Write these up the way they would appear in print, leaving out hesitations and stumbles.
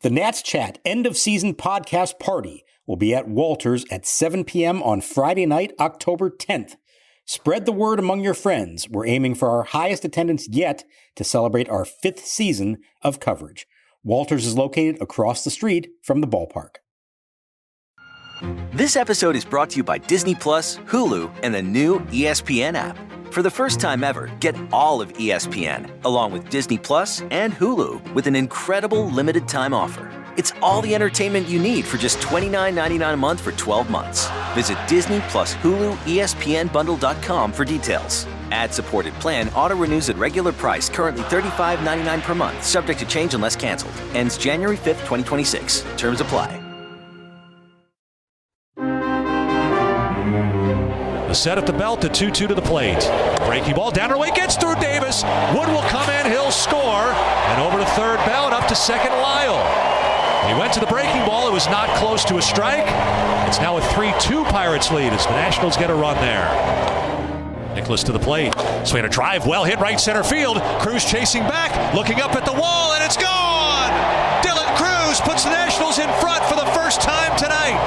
The Nats Chat end-of-season podcast party will be at Walters at 7 p.m. on Friday night, October 10th. Spread the word among your friends. We're aiming for our highest attendance yet to celebrate our 5th season of coverage. Walters is located across the street from the ballpark. This episode is brought to you by Disney Plus, Hulu, and the new ESPN app. For the first time ever, get all of ESPN, along with Disney Plus and Hulu, with an incredible limited-time offer. It's all the entertainment you need for just $29.99 a month for 12 months. Visit Disney Plus Hulu ESPNBundle.com for details. Ad-supported plan auto-renews at regular price, currently $35.99 per month, subject to change unless canceled. Ends January 5th, 2026. Terms apply. The set at the belt, the 2-2 to the plate. Breaking ball down her way, gets through Davis. Wood will come in, he'll score. And over to third Bell, up to second Lyle. He went to the breaking ball, it was not close to a strike. It's now a 3-2 Pirates lead as the Nationals get a run there. Nicholas to the plate. Swing a drive, well hit right center field. Crews chasing back, looking up at the wall, and it's gone! Dylan Crews puts the Nationals in front for the first time tonight.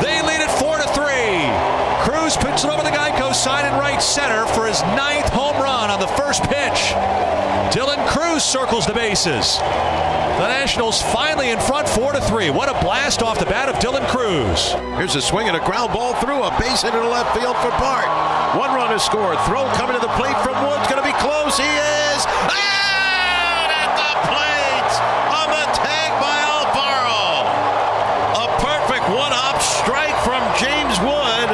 They lead it 4-3. Crews puts it over the Geico sign in right center for his 9th home run on the first pitch. Dylan Crews circles the bases. The Nationals finally in front 4-3. What a blast off the bat of Dylan Crews. Here's a swing and a ground ball through a base hit into left field for Bart. One run is scored. Throw coming to the plate from Wood's going to be close. He is out at the plate on the tag by Alfaro. A perfect one-hop strike from James Wood,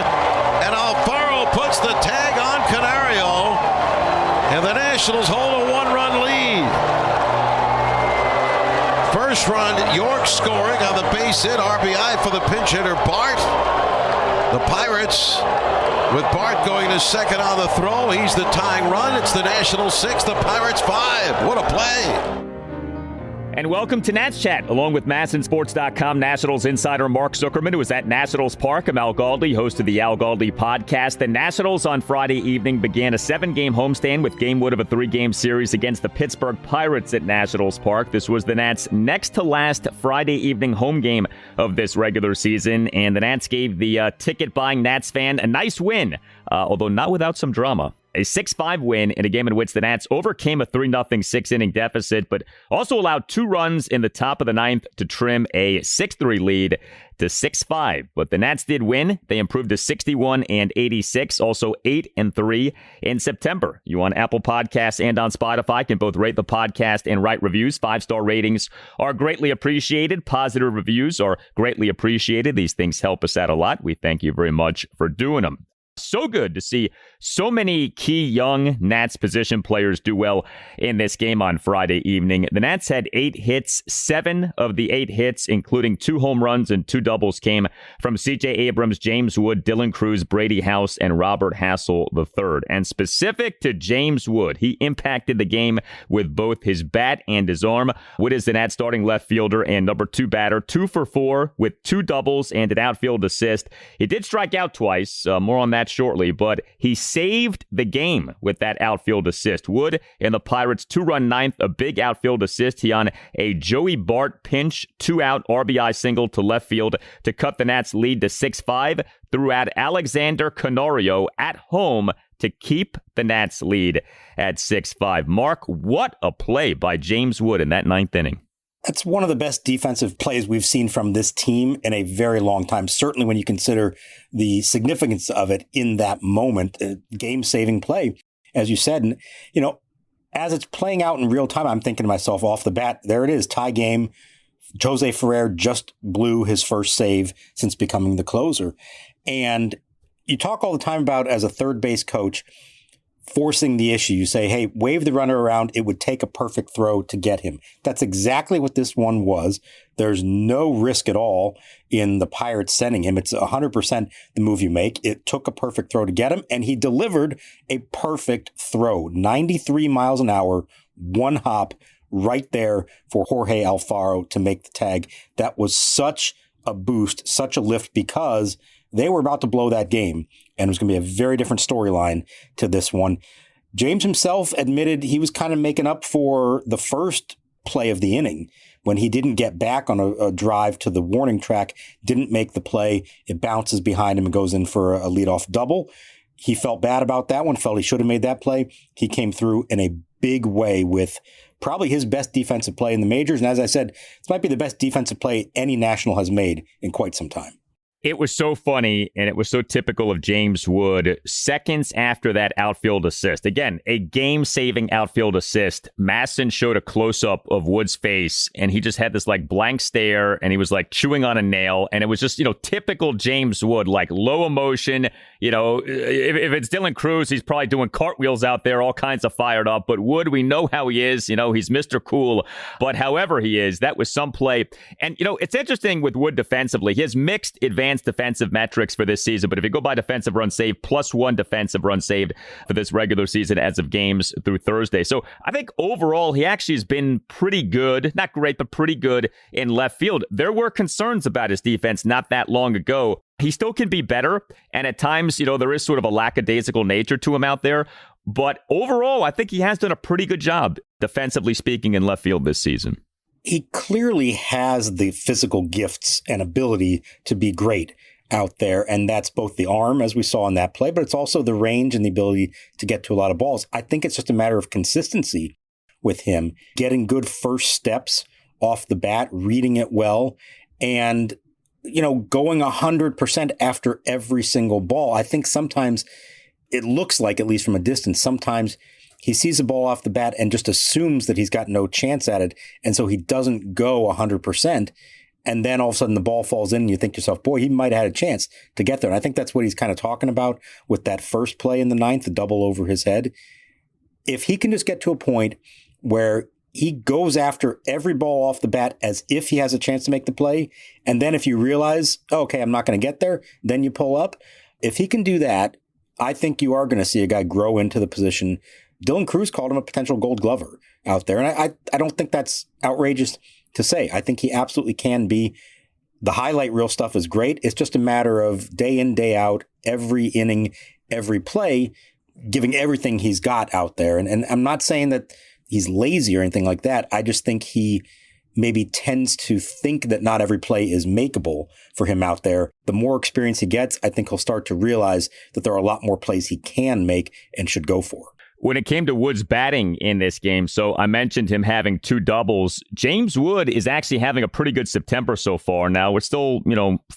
and Alfaro puts the tag on Canario, and the Nationals hold a one-run lead. First run, York scoring on the base hit, RBI for the pinch hitter Bart. The Pirates, with Bart going to second on the throw, he's the tying run. It's the Nationals 6, the Pirates 5. What a play. And welcome to Nats Chat, along with MASNsports.com Nationals insider Mark Zuckerman, who is at Nationals Park. I'm Al Galdi, host of the Al Galdi podcast. The Nationals on Friday evening began a 7-game homestand with game one of a 3-game series against the Pittsburgh Pirates at Nationals Park. This was the Nats' next to last Friday evening home game of this regular season, and the Nats gave the ticket-buying Nats fan a nice win, although not without some drama. A 6-5 win in a game in which the Nats overcame a 3-0 6-inning deficit, but also allowed 2 runs in the top of the 9th to trim a 6-3 lead to 6-5. But the Nats did win. They improved to 61-86, also 8-3 in September. You on Apple Podcasts and on Spotify can both rate the podcast and write reviews. 5-star ratings are greatly appreciated. Positive reviews are greatly appreciated. These things help us out a lot. We thank you very much for doing them. So good to see so many key young Nats position players do well in this game on Friday evening. The Nats had 8 hits. 7 of the 8 hits, including 2 home runs and 2 doubles, came from C.J. Abrams, James Wood, Dylan Crews, Brady House, and Robert Hassel III. And specific to James Wood, he impacted the game with both his bat and his arm. Wood is the Nats starting left fielder and number 2 batter, 2 for 4 with 2 doubles and an outfield assist. He did strike out twice, more on that shortly, but he saved the game with that outfield assist. Wood in the Pirates' 2-run 9th, a big outfield assist. He on a Joey Bart pinch, 2-out RBI single to left field to cut the Nats' lead to 6-5. Threw out Alexander Canario at home to keep the Nats' lead at 6-5. Mark, what a play by James Wood in that 9th inning. That's one of the best defensive plays we've seen from this team in a very long time, certainly when you consider the significance of it in that moment, game-saving play, as you said. And, you know, as it's playing out in real time, I'm thinking to myself off the bat, there it is, tie game. Jose Ferrer just blew his first save since becoming the closer. And you talk all the time about, as a third base coach, forcing the issue. You say, hey, wave the runner around. It would take a perfect throw to get him. That's exactly what this one was. There's no risk at all in the Pirates sending him. It's 100% the move you make. It took a perfect throw to get him, and he delivered a perfect throw. 93 miles an hour, one hop right there for Jorge Alfaro to make the tag. That was such a boost, such a lift, because they were about to blow that game, and it was going to be a very different storyline to this one. James himself admitted he was kind of making up for the first play of the inning when he didn't get back on a drive to the warning track, didn't make the play, it bounces behind him and goes in for a leadoff double. He felt bad about that one, felt he should have made that play. He came through in a big way with probably his best defensive play in the majors. And as I said, this might be the best defensive play any National has made in quite some time. It was so funny, and it was so typical of James Wood. Seconds after that outfield assist, again, a game-saving outfield assist, Masson showed a close-up of Wood's face, and he just had this like blank stare, and he was like chewing on a nail, and it was just, typical James Wood, like low emotion. If it's Dylan Crews, he's probably doing cartwheels out there, all kinds of fired up. But Wood, we know how he is. He's Mr. Cool. But however he is, that was some play. And, it's interesting with Wood defensively. He has mixed advanced defensive metrics for this season, but if you go by defensive runs saved, +1 defensive runs saved for this regular season as of games through Thursday. So I think overall, he actually has been pretty good, not great, but pretty good in left field. There were concerns about his defense not that long ago. He still can be better, and at times, there is sort of a lackadaisical nature to him out there. But overall, I think he has done a pretty good job, defensively speaking, in left field this season. He clearly has the physical gifts and ability to be great out there. And that's both the arm, as we saw in that play, but it's also the range and the ability to get to a lot of balls. I think it's just a matter of consistency with him, getting good first steps off the bat, reading it well, and, going 100% after every single ball. I think sometimes it looks like, at least from a distance, sometimes he sees a ball off the bat and just assumes that he's got no chance at it. And so he doesn't go 100%. And then all of a sudden the ball falls in and you think to yourself, boy, he might have had a chance to get there. And I think that's what he's kind of talking about with that first play in the ninth, the double over his head. If he can just get to a point where he goes after every ball off the bat as if he has a chance to make the play. And then if you realize, okay, I'm not going to get there, then you pull up. If he can do that, I think you are going to see a guy grow into the position. Dylan Crews called him a potential Gold Glover out there. And I don't think that's outrageous to say. I think he absolutely can be. The highlight reel stuff is great. It's just a matter of day in, day out, every inning, every play, giving everything he's got out there. And I'm not saying that he's lazy or anything like that. I just think he maybe tends to think that not every play is makeable for him out there. The more experience he gets, I think he'll start to realize that there are a lot more plays he can make and should go for. When it came to Wood's batting in this game, so I mentioned him having 2 doubles. James Wood is actually having a pretty good September so far. Now, we're still,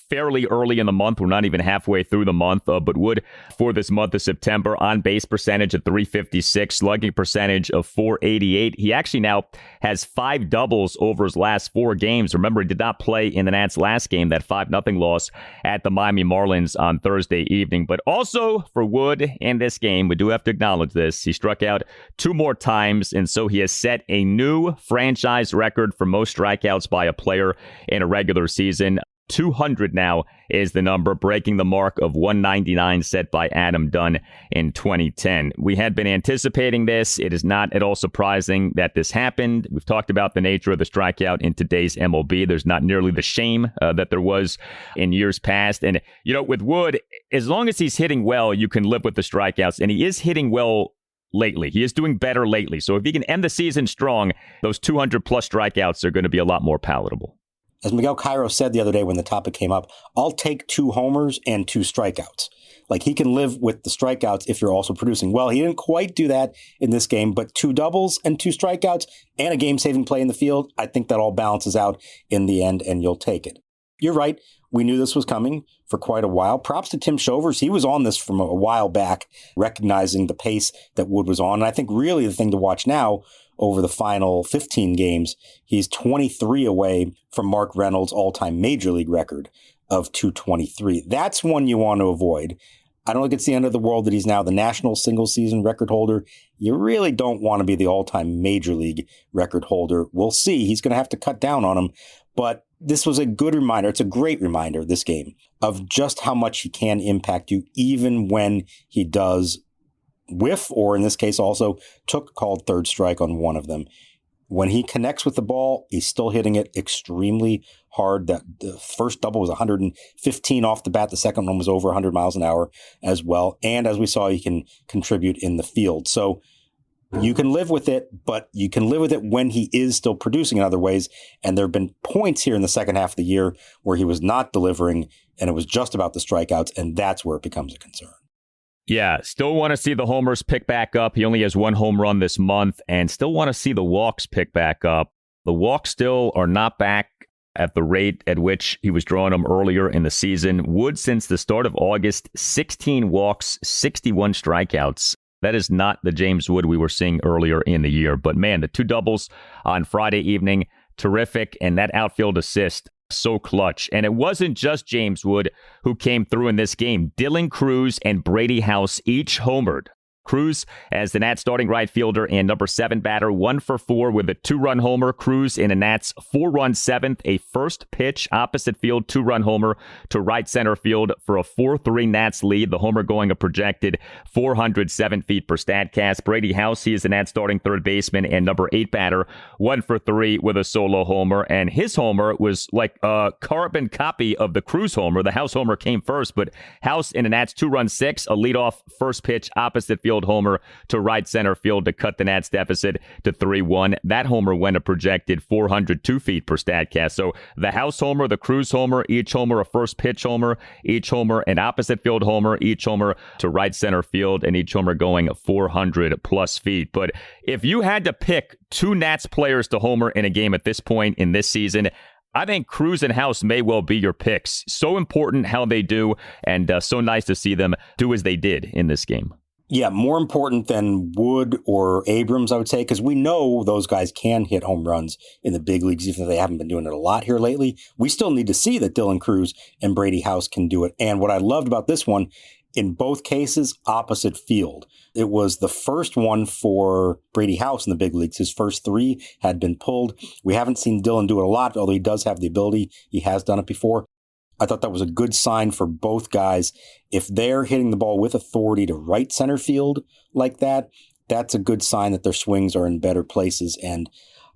fairly early in the month. We're not even halfway through the month. But Wood, for this month of September, on-base percentage of .356, slugging percentage of .488. He actually now has 5 doubles over his last 4 games. Remember, he did not play in the Nats' last game, that 5-0 loss at the Miami Marlins on Thursday evening. But also for Wood in this game, we do have to acknowledge this. He struck out 2 more times, and so he has set a new franchise record for most strikeouts by a player in a regular season. 200 now is the number, breaking the mark of 199 set by Adam Dunn in 2010. We had been anticipating this. It is not at all surprising that this happened. We've talked about the nature of the strikeout in today's MLB. There's not nearly the shame that there was in years past. And, with Wood, as long as he's hitting well, you can live with the strikeouts, and he is hitting well lately. He is doing better lately. So if he can end the season strong, those 200-plus strikeouts are going to be a lot more palatable. As Miguel Cairo said the other day when the topic came up, I'll take 2 homers and 2 strikeouts. Like, he can live with the strikeouts if you're also producing. Well, he didn't quite do that in this game, but 2 doubles and 2 strikeouts and a game-saving play in the field, I think that all balances out in the end, and you'll take it. You're right. We knew this was coming for quite a while. Props to Tim Shovers. He was on this from a while back, recognizing the pace that Wood was on. And I think really the thing to watch now over the final 15 games, he's 23 away from Mark Reynolds' all-time major league record of 223. That's one you want to avoid. I don't think it's the end of the world that he's now the national single-season record holder. You really don't want to be the all-time major league record holder. We'll see. He's going to have to cut down on him. But this was a good reminder. It's a great reminder, this game, of just how much he can impact you, even when he does whiff, or in this case also took called third strike on one of them. When he connects with the ball, he's still hitting it extremely hard. That the first double was 115 off the bat. The second one was over 100 miles an hour as well. And as we saw, he can contribute in the field. So You can live with it, but you can live with it when he is still producing in other ways. And there have been points here in the second half of the year where he was not delivering, and it was just about the strikeouts, and that's where it becomes a concern. Yeah, still want to see the homers pick back up. He only has one home run this month, and still want to see the walks pick back up. The walks still are not back at the rate at which he was drawing them earlier in the season. Wood, since the start of August, 16 walks, 61 strikeouts. That is not the James Wood we were seeing earlier in the year. But man, the 2 doubles on Friday evening, terrific. And that outfield assist, so clutch. And it wasn't just James Wood who came through in this game. Dylan Crews and Brady House each homered. Crews as the Nats starting right fielder and number 7 batter, 1 for 4 with a 2-run homer. Crews in a Nats 4-run 7th, a first pitch opposite field 2-run homer to right center field for a 4-3 Nats lead. The homer going a projected 407 feet per Statcast. Brady House, he is the Nats starting third baseman and number 8 batter, 1 for 3 with a solo homer. And his homer was like a carbon copy of the Crews homer. The House homer came first, but House in a Nats 2-run 6, a leadoff first pitch opposite field homer to right center field to cut the Nats deficit to 3-1. That homer went a projected 402 feet per Statcast. So the House homer, the Crews homer, each homer a first pitch homer, each homer an opposite field homer, each homer to right center field, and each homer going 400 plus feet. But if you had to pick 2 Nats players to homer in a game at this point in this season, I think Crews and House may well be your picks. So important how they do, and so nice to see them do as they did in this game. Yeah, more important than Wood or Abrams, I would say, because we know those guys can hit home runs in the big leagues, even if they haven't been doing it a lot here lately. We still need to see that Dylan Crews and Brady House can do it. And what I loved about this one, in both cases, opposite field. It was the first one for Brady House in the big leagues. His first 3 had been pulled. We haven't seen Dylan do it a lot, although he does have the ability. He has done it before. I thought that was a good sign for both guys. If they're hitting the ball with authority to right center field like that, that's a good sign that their swings are in better places. And,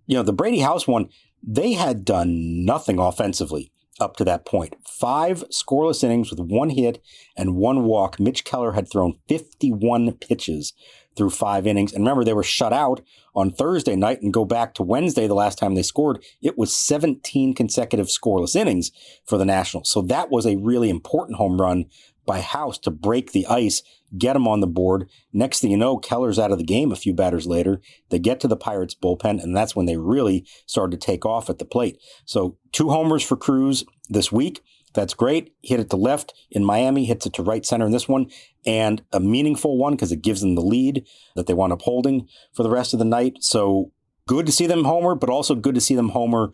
the Brady House one, they had done nothing offensively up to that point. 5 scoreless innings with 1 hit and 1 walk. Mitch Keller had thrown 51 pitches through 5 innings. And remember, they were shut out on Thursday night, and go back to Wednesday, the last time they scored, it was 17 consecutive scoreless innings for the Nationals. So that was a really important home run by House to break the ice, get him on the board. Next thing you know, Keller's out of the game a few batters later. They get to the Pirates bullpen, and that's when they really started to take off at the plate. So 2 homers for Crews this week. That's great. Hit it to left in Miami, hits it to right center in this one, and a meaningful one because it gives them the lead that they wound up holding for the rest of the night. So good to see them homer, but also good to see them homer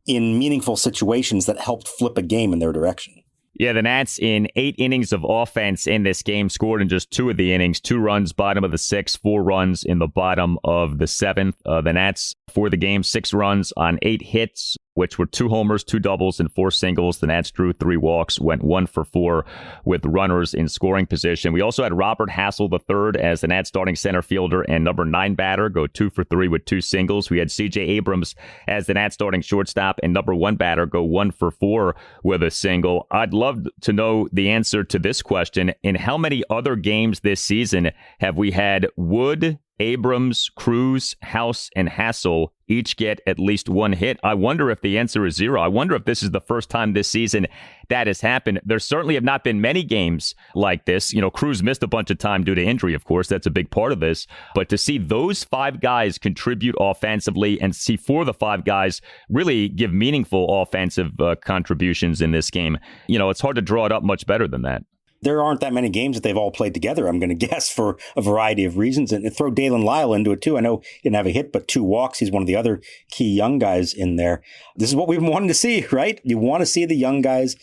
in meaningful situations that helped flip a game in their direction. Yeah, the Nats in 8 innings of offense in this game scored in just 2 of the innings, 2 runs, bottom of the 6th, 4 runs in the bottom of the 7th. The Nats for the game, 6 runs on 8 hits, which were 2 homers, 2 doubles, and 4 singles. The Nats drew 3 walks, went 1 for 4 with runners in scoring position. We also had Robert Hassel III as the Nats starting center fielder and number 9 batter, go 2 for 3 with 2 singles. We had C.J. Abrams as the Nats starting shortstop and number 1 batter, go 1 for 4 with a single. I'd love to know the answer to this question. In how many other games this season have we had Wood, Abrams, Crews, House, and Hassel each get at least 1 hit? I wonder if the answer is 0. I wonder if this is the first time this season that has happened. There certainly have not been many games like this. Crews missed a bunch of time due to injury, of course. That's a big part of this. But to see those 5 guys contribute offensively and see 4 of the 5 guys really give meaningful offensive contributions in this game, it's hard to draw it up much better than that. There aren't that many games that they've all played together, I'm going to guess, for a variety of reasons. And throw Dalen Lyle into it, too. I know he didn't have a hit, but 2 walks. He's one of the other key young guys in there. This is what we've been wanting to see, right? You want to see the young guys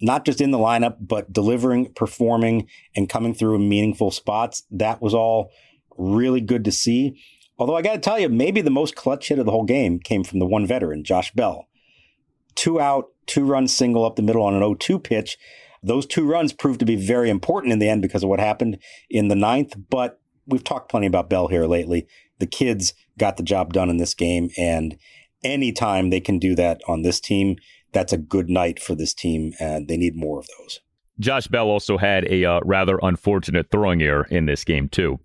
not just in the lineup, but delivering, performing, and coming through in meaningful spots. That was all really good to see. Although I got to tell you, maybe the most clutch hit of the whole game came from the one veteran, Josh Bell. 2 out, 2-run single up the middle on an 0-2 pitch. Those 2 runs proved to be very important in the end because of what happened in the 9th. But we've talked plenty about Bell here lately. The kids got the job done in this game. And anytime they can do that on this team, that's a good night for this team. And they need more of those. Josh Bell also had a rather unfortunate throwing error in this game, too.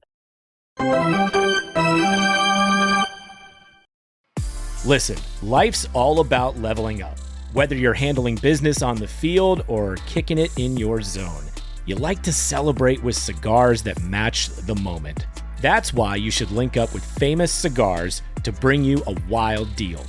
Listen, life's all about leveling up. Whether you're handling business on the field or kicking it in your zone, you like to celebrate with cigars that match the moment. That's why you should link up with Famous Cigars to bring you a wild deal.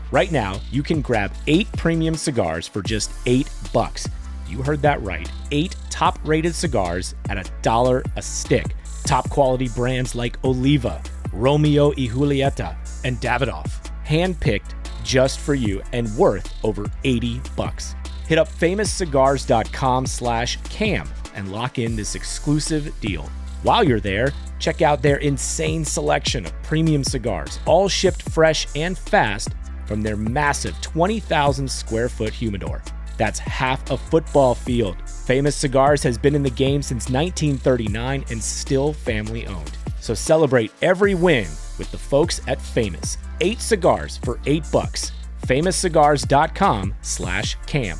Right now, you can grab 8 premium cigars for just $8. You heard that right. 8 top-rated cigars at $1 a stick. Top quality brands like Oliva, Romeo y Julieta, and Davidoff. Handpicked just for you and worth over $80. Hit up famouscigars.com/cam and lock in this exclusive deal. While you're there, check out their insane selection of premium cigars, all shipped fresh and fast from their massive 20,000 square foot humidor. That's half a football field. Famous Cigars has been in the game since 1939 and still family owned. So celebrate every win with the folks at Famous. 8 cigars for $8. famouscigars.com/cam.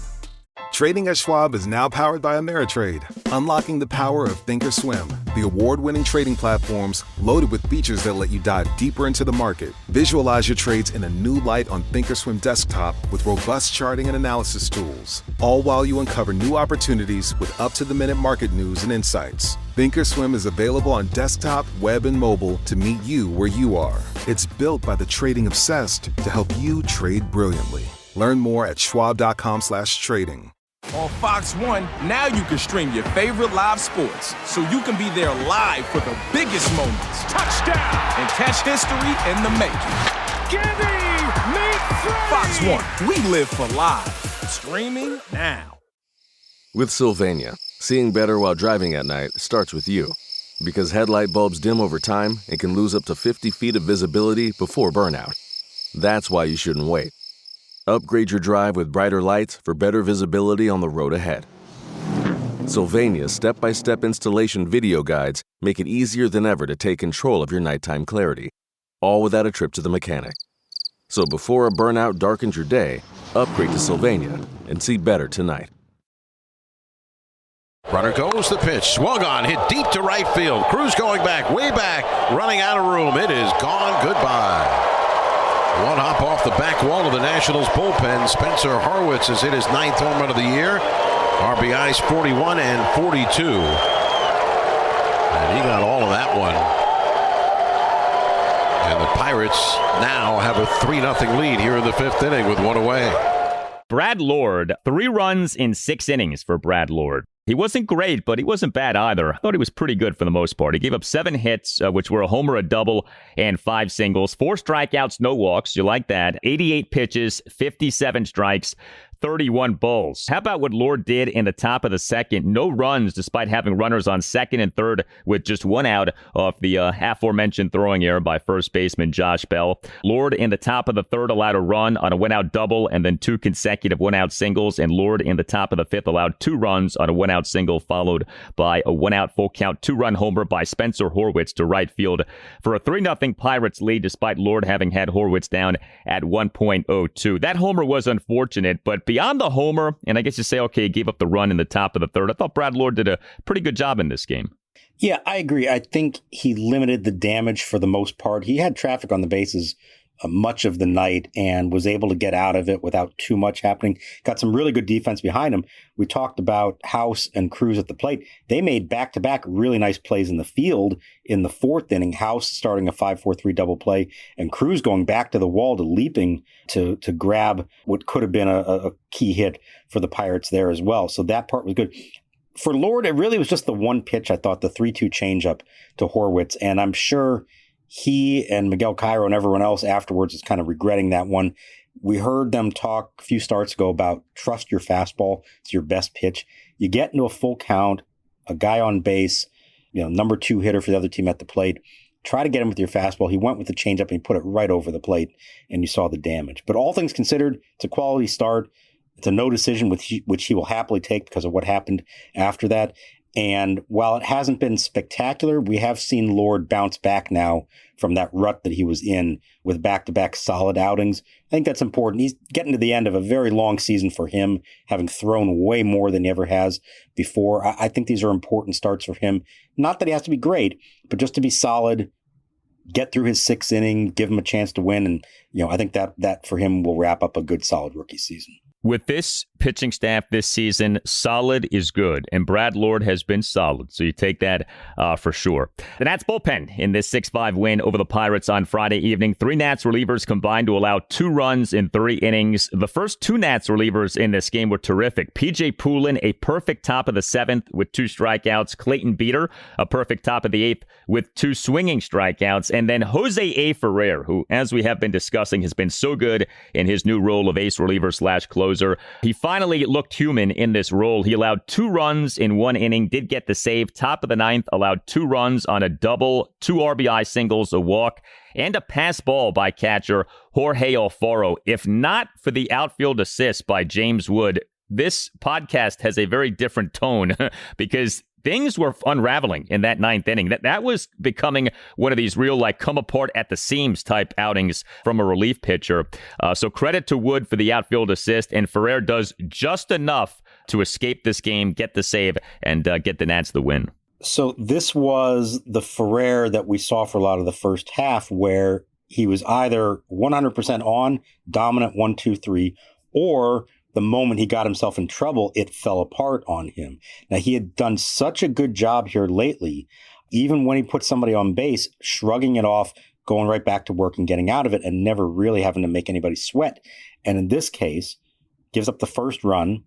Trading at Schwab is now powered by Ameritrade, unlocking the power of Thinkorswim, the award-winning trading platforms loaded with features that let you dive deeper into the market. Visualize your trades in a new light on Thinkorswim desktop with robust charting and analysis tools, all while you uncover new opportunities with up-to-the-minute market news and insights. Thinkorswim is available on desktop, web, and mobile to meet you where you are. It's built by the trading obsessed to help you trade brilliantly. Learn more at schwab.com/trading. On Fox One, now you can stream your favorite live sports, so you can be there live for the biggest moments. Touchdown! And catch history in the making. Gibby! Meet Freddie! Fox One, we live for live. Streaming now. With Sylvania, seeing better while driving at night starts with you. Because headlight bulbs dim over time and can lose up to 50 feet of visibility before burnout. That's why you shouldn't wait. Upgrade your drive with brighter lights for better visibility on the road ahead. Sylvania's step-by-step installation video guides make it easier than ever to take control of your nighttime clarity, all without a trip to the mechanic. So before a burnout darkens your day, upgrade to Sylvania and see better tonight. Runner goes the pitch, swung on, hit deep to right field. Crews going back, way back, running out of room. It is gone. Goodbye. One hop off the back wall of the Nationals bullpen. Spencer Horwitz has hit his 9th home run of the year. RBIs 41 and 42. And he got all of that one. And the Pirates now have a 3-0 lead here in the 5th inning with one away. Brad Lord, 3 runs in 6 innings for Brad Lord. He wasn't great, but he wasn't bad either. I thought he was pretty good for the most part. He gave up 7 hits, which were a homer, a double, and 5 singles. 4 strikeouts, no walks. You like that. 88 pitches, 57 strikes, 31 balls. How about what Lord did in the top of the 2nd? No runs despite having runners on 2nd and 3rd with just 1 out off the aforementioned throwing error by first baseman Josh Bell. Lord in the top of the 3rd allowed a run on a 1-out double and then 2 consecutive 1-out singles. And Lord in the top of the 5th allowed 2 runs on a 1-out single followed by a 1-out full count 2-run homer by Spencer Horwitz to right field for a 3-0 Pirates lead despite Lord having had Horwitz down at 1.02. That homer was unfortunate, but beyond the homer, and I guess you say, okay, he gave up the run in the top of the 3rd. I thought Brad Lord did a pretty good job in this game. Yeah, I agree. I think he limited the damage for the most part. He had traffic on the bases much of the night and was able to get out of it without too much happening. Got some really good defense behind him. We talked about Haas and Crews at the plate. They made back-to-back really nice plays in the field in the 4th inning. Haas starting a 5-4-3 double play and Crews going back to the wall to leaping to grab what could have been a key hit for the Pirates there as well. So that part was good. For Lord, it really was just the one pitch, I thought, the 3-2 changeup to Horwitz. And I'm sure he and Miguel Cairo and everyone else afterwards is kind of regretting that one. We heard them talk a few starts ago about trust your fastball. It's your best pitch. You get into a full count, a guy on base, number 2 hitter for the other team at the plate. Try to get him with your fastball. He went with the changeup and he put it right over the plate, and you saw the damage. But all things considered, it's a quality start. It's a no decision which he will happily take because of what happened after that. And while it hasn't been spectacular, we have seen Lord bounce back now from that rut that he was in with back-to-back solid outings. I think that's important. He's getting to the end of a very long season for him, having thrown way more than he ever has before. I think these are important starts for him. Not that he has to be great, but just to be solid, get through his 6th inning, give him a chance to win. And, I think that for him will wrap up a good, solid rookie season. With this pitching staff this season, solid is good, and Brad Lord has been solid, so you take that for sure. The Nats bullpen in this 6-5 win over the Pirates on Friday evening. 3 Nats relievers combined to allow 2 runs in 3 innings. The first 2 Nats relievers in this game were terrific. P.J. Poulin, a perfect top of the 7th with 2 strikeouts. Clayton Beeter, a perfect top of the 8th with 2 swinging strikeouts. And then Jose A. Ferrer, who, as we have been discussing, has been so good in his new role of ace reliever / closer. He finally looked human in this role. He allowed 2 runs in 1 inning, did get the save. Top of the 9th, allowed 2 runs on a double, 2 RBI singles, a walk, and a pass ball by catcher Jorge Alfaro. If not for the outfield assist by James Wood, this podcast has a very different tone because things were unraveling in that 9th inning. That was becoming one of these real, come apart at the seams type outings from a relief pitcher. So credit to Wood for the outfield assist, and Ferrer does just enough to escape this game, get the save, and get the Nats the win. So this was the Ferrer that we saw for a lot of the first half, where he was either 100% on, dominant 1, 2, 3, or the moment he got himself in trouble, it fell apart on him. Now, he had done such a good job here lately, even when he put somebody on base, shrugging it off, going right back to work and getting out of it, and never really having to make anybody sweat. And in this case, gives up the first run,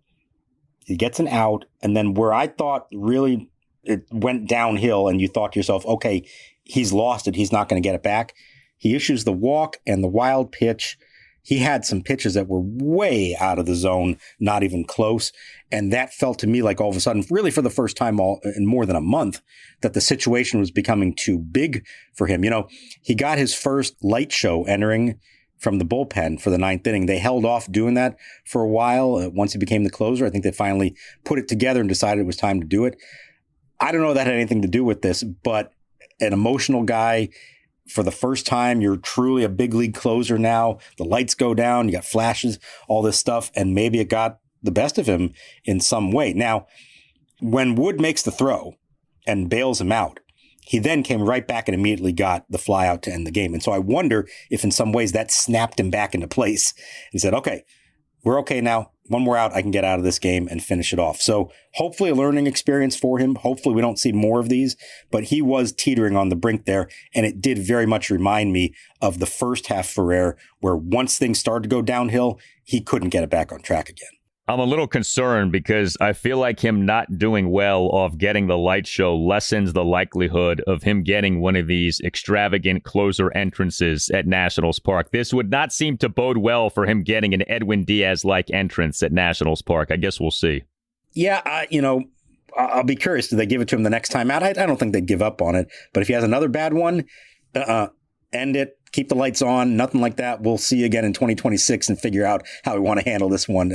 he gets an out, and then where I thought really it went downhill and you thought to yourself, okay, he's lost it, he's not going to get it back, he issues the walk and the wild pitch. He had some pitches that were way out of the zone, not even close. And that felt to me like all of a sudden, really for the first time in more than a month, that the situation was becoming too big for him. He got his first light show entering from the bullpen for the 9th inning. They held off doing that for a while. Once he became the closer, I think they finally put it together and decided it was time to do it. I don't know if that had anything to do with this, but an emotional guy, for the first time, you're truly a big league closer now. The lights go down, you got flashes, all this stuff, and maybe it got the best of him in some way. Now, when Wood makes the throw and bails him out, he then came right back and immediately got the fly out to end the game. And so I wonder if in some ways that snapped him back into place. He said, okay, we're okay now. One more out, I can get out of this game and finish it off. So hopefully a learning experience for him. Hopefully we don't see more of these, but he was teetering on the brink there. And it did very much remind me of the first half Ferrer, where once things started to go downhill, he couldn't get it back on track again. I'm a little concerned because I feel like him not doing well off getting the light show lessens the likelihood of him getting one of these extravagant closer entrances at Nationals Park. This would not seem to bode well for him getting an Edwin Diaz-like entrance at Nationals Park. I guess we'll see. Yeah, I'll be curious. Do they give it to him the next time out? I don't think they'd give up on it. But if he has another bad one, end it. Keep the lights on, nothing like that. We'll see you again in 2026 and figure out how we want to handle this one.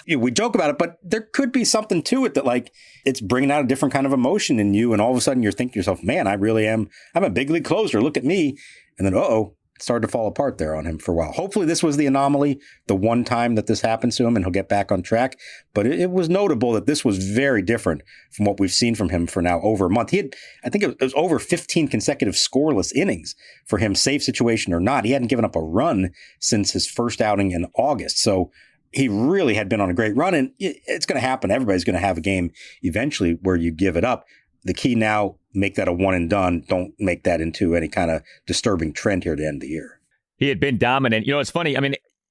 We joke about it, but there could be something to it that it's bringing out a different kind of emotion in you. And all of a sudden you're thinking to yourself, man, I'm a big league closer. Look at me. And then, it started to fall apart there on him for a while. Hopefully this was the anomaly, the one time that this happens to him, and he'll get back on track. But it was notable that this was very different from what we've seen from him for now over a month. I think it was over 15 consecutive scoreless innings for him, save situation or not. He hadn't given up a run since his first outing in August. So he really had been on a great run, and it's going to happen. Everybody's going to have a game eventually where you give it up. The key now, make that a one and done. Don't make that into any kind of disturbing trend here to end the year. He had been dominant. It's funny.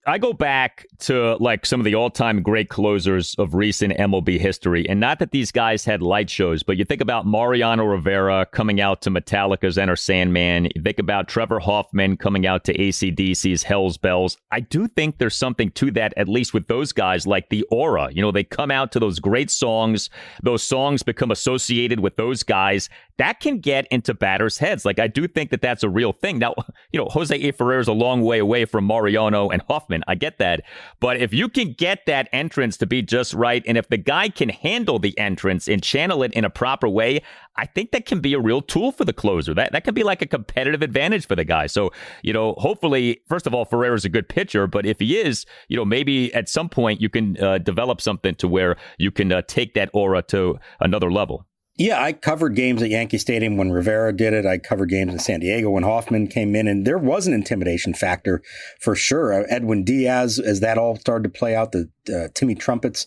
I go back to some of the all-time great closers of recent MLB history, and not that these guys had light shows, but you think about Mariano Rivera coming out to Metallica's Enter Sandman. You think about Trevor Hoffman coming out to AC/DC's Hell's Bells. I do think there's something to that, at least with those guys, like the aura. They come out to those great songs. Those songs become associated with those guys. That can get into batters' heads. I do think that that's a real thing. Now, Jose A. Ferrer is a long way away from Mariano and Hoffman. I get that. But if you can get that entrance to be just right, and if the guy can handle the entrance and channel it in a proper way, I think that can be a real tool for the closer. That can be like a competitive advantage for the guy. So, hopefully, first of all, Ferrer is a good pitcher. But if he is, maybe at some point you can develop something to where you can take that aura to another level. Yeah, I covered games at Yankee Stadium when Rivera did it. I covered games in San Diego when Hoffman came in, and there was an intimidation factor for sure. Edwin Diaz, as that all started to play out, the Timmy Trumpets,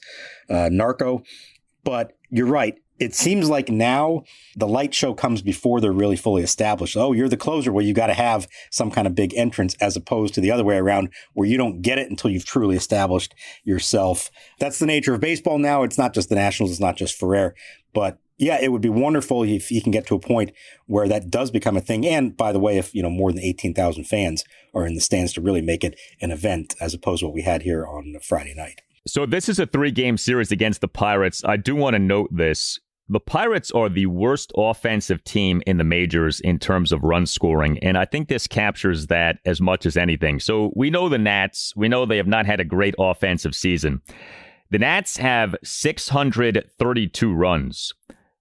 Narco. But you're right. It seems like now the light show comes before they're really fully established. Oh, you're the closer. Well, you got to have some kind of big entrance, as opposed to the other way around where you don't get it until you've truly established yourself. That's the nature of baseball now. It's not just the Nationals. It's not just Ferrer. But yeah, it would be wonderful if you can get to a point where that does become a thing. And by the way, if more than 18,000 fans are in the stands to really make it an event, as opposed to what we had here on Friday night. So this is a 3-game series against the Pirates. I do want to note this. The Pirates are the worst offensive team in the majors in terms of run scoring, and I think this captures that as much as anything. So we know the Nats. We know they have not had a great offensive season. The Nats have 632 runs.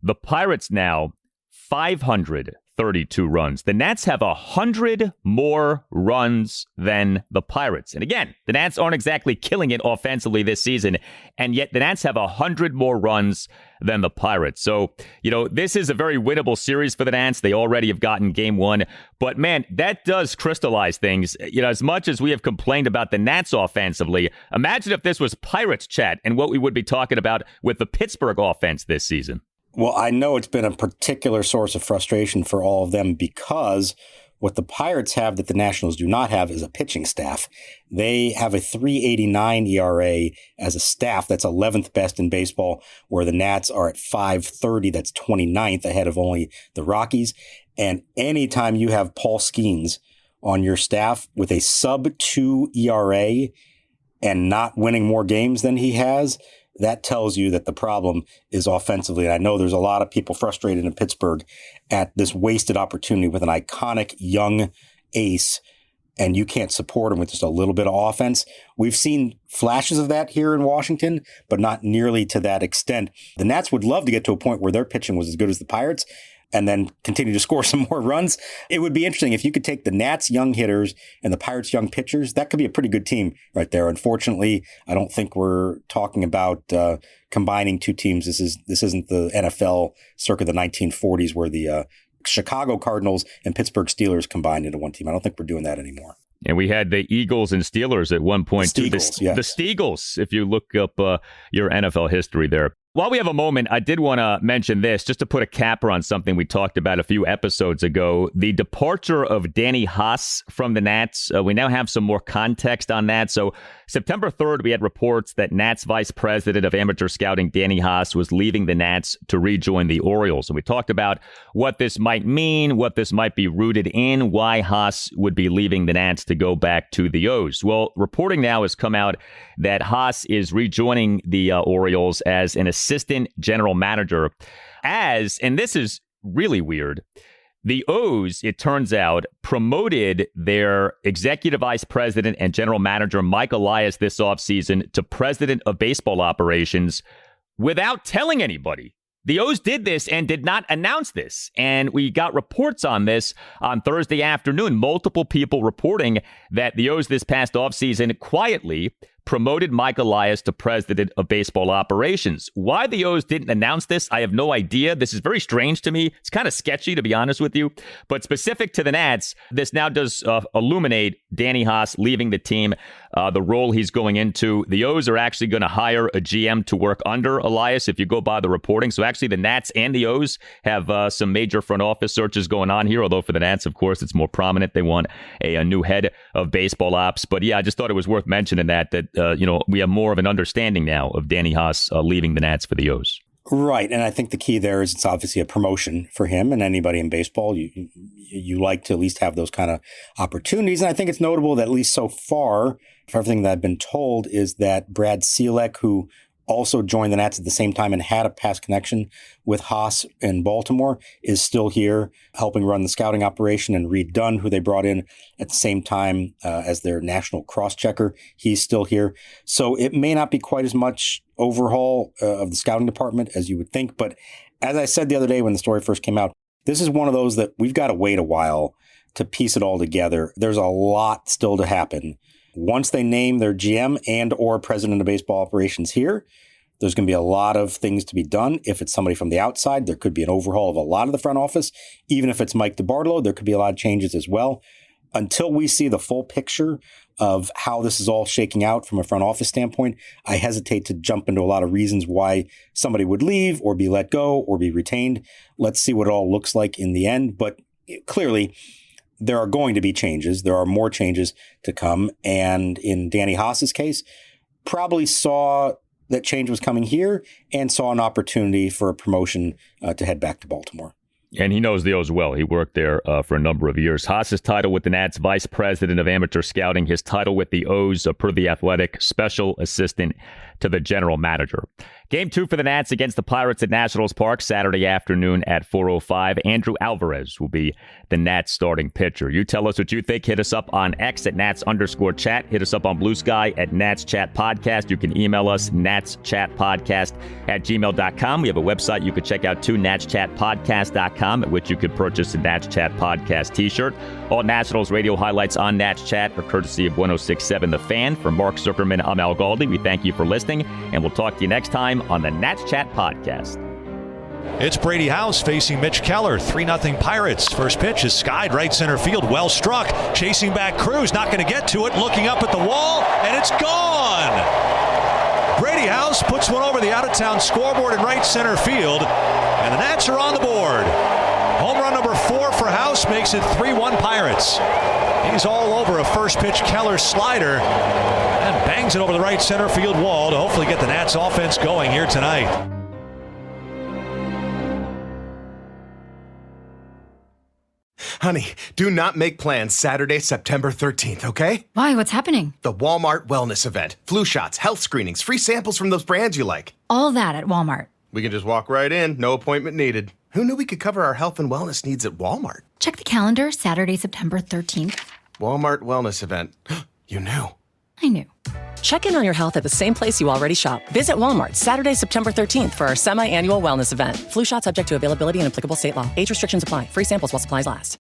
The Pirates now 532 runs. The Nats have 100 more runs than the Pirates. And again, the Nats aren't exactly killing it offensively this season, and yet the Nats have 100 more runs than the Pirates. So, this is a very winnable series for the Nats. They already have gotten game 1. But man, that does crystallize things. As much as we have complained about the Nats offensively, imagine if this was Pirates chat and what we would be talking about with the Pittsburgh offense this season. Well, I know it's been a particular source of frustration for all of them, because what the Pirates have that the Nationals do not have is a pitching staff. They have a 3.89 ERA as a staff. That's 11th best in baseball, where the Nats are at 5.30. That's 29th, ahead of only the Rockies. And anytime you have Paul Skeens on your staff with a sub-2 ERA and not winning more games than he has, that tells you that the problem is offensively. And I know there's a lot of people frustrated in Pittsburgh at this wasted opportunity with an iconic young ace, and you can't support him with just a little bit of offense. We've seen flashes of that here in Washington, but not nearly to that extent. The Nats would love to get to a point where their pitching was as good as the Pirates and then continue to score some more runs. It would be interesting if you could take the Nats young hitters and the Pirates young pitchers. That could be a pretty good team right there. Unfortunately, I don't think we're talking about combining two teams. This isn't the NFL circa the 1940s where the Chicago Cardinals and Pittsburgh Steelers combined into one team. I don't think we're doing that anymore. And we had the Eagles and Steelers at one point too. The Steagles, if you look up your NFL history there. While we have a moment, I did want to mention this, just to put a capper on something we talked about a few episodes ago. The departure of Brady House from the Nats. We now have some more context on that. So September 3rd, we had reports that Nats Vice President of Amateur Scouting Brady House was leaving the Nats to rejoin the Orioles. And we talked about what this might mean, what this might be rooted in, why Haas would be leaving the Nats to go back to the O's. Well, reporting now has come out that Haas is rejoining the Orioles as an assistant general manager, and this is really weird, the O's, it turns out, promoted their executive vice president and general manager, Mike Elias, this offseason to president of baseball operations without telling anybody. The O's did this and did not announce this. And we got reports on this on Thursday afternoon. Multiple people reporting that the O's this past offseason quietly promoted Mike Elias to president of baseball operations. Why the O's didn't announce this, I have no idea. This is very strange to me. It's kind of sketchy, to be honest with you. But specific to the Nats, this now does illuminate Brady Haas leaving the team, the role he's going into. The O's are actually going to hire a GM to work under Elias, if you go by the reporting. So actually the Nats and the O's have some major front office searches going on here, although for the Nats, of course, it's more prominent. They want a new head of baseball ops. But yeah, I just thought it was worth mentioning that we have more of an understanding now of Brady Haas leaving the Nats for the O's. Right. And I think the key there is it's obviously a promotion for him and anybody in baseball. You like to at least have those kind of opportunities. And I think it's notable that at least so far, for everything that I've been told, is that Brad Selleck, who also joined the Nats at the same time and had a past connection with Haas in Baltimore, is still here helping run the scouting operation. And Reed Dunn, who they brought in at the same time as their national cross-checker, he's still here. So it may not be quite as much overhaul of the scouting department as you would think. But as I said the other day when the story first came out, this is one of those that we've got to wait a while to piece it all together. There's a lot still to happen. Once they name their GM and or president of baseball operations here, There's going to be a lot of things to be done. If it's somebody from the outside, there could be an overhaul of a lot of the front office. Even if it's Mike DeBartolo, there could be a lot of changes as well. Until we see the full picture of how this is all shaking out from a front office standpoint, I hesitate to jump into a lot of reasons why somebody would leave or be let go or be retained. Let's see what it all looks like in the end. But clearly, there are going to be changes. There are more changes to come. And in Danny Haas's case, probably saw that change was coming here and saw an opportunity for a promotion to head back to Baltimore. And he knows the O's well. He worked there for a number of years. Haas's title with the Nats, Vice President of Amateur Scouting. His title with the O's, per The Athletic, Special Assistant to the General Manager. Game 2 for the Nats against the Pirates at Nationals Park Saturday afternoon at 4:05. Andrew Alvarez will be the Nats starting pitcher. You tell us what you think. Hit us up on X at Nats_chat. Hit us up on Blue Sky at Nats Chat Podcast. You can email us, natschatpodcast@gmail.com. We have a website you could check out too, natschatpodcast.com, at which you could purchase a Nats Chat Podcast t-shirt. All Nationals radio highlights on Nats Chat are courtesy of 106.7 The Fan. For Mark Zuckerman, I'm Al Galdi. We thank you for listening, and we'll talk to you next time on the Nats Chat Podcast. It's Brady House facing Mitch Keller. 3-0 Pirates. First pitch is skied right center field. Well struck. Chasing back Crews. Not going to get to it. Looking up at the wall, and it's gone. Brady House puts one over the out-of-town scoreboard in right center field, and the Nats are on the board. Home run number 4 for House makes it 3-1 Pirates. He's all over a first pitch Keller slider and bangs it over the right center field wall to hopefully get the Nats offense going here tonight. Honey, do not make plans Saturday, September 13th, okay? Why? What's happening? The Walmart Wellness Event. Flu shots, health screenings, free samples from those brands you like. All that at Walmart. We can just walk right in, no appointment needed. Who knew we could cover our health and wellness needs at Walmart? Check the calendar, Saturday, September 13th. Walmart Wellness Event. You knew. I knew. Check in on your health at the same place you already shop. Visit Walmart Saturday, September 13th for our semi-annual wellness event. Flu shot subject to availability and applicable state law. Age restrictions apply. Free samples while supplies last.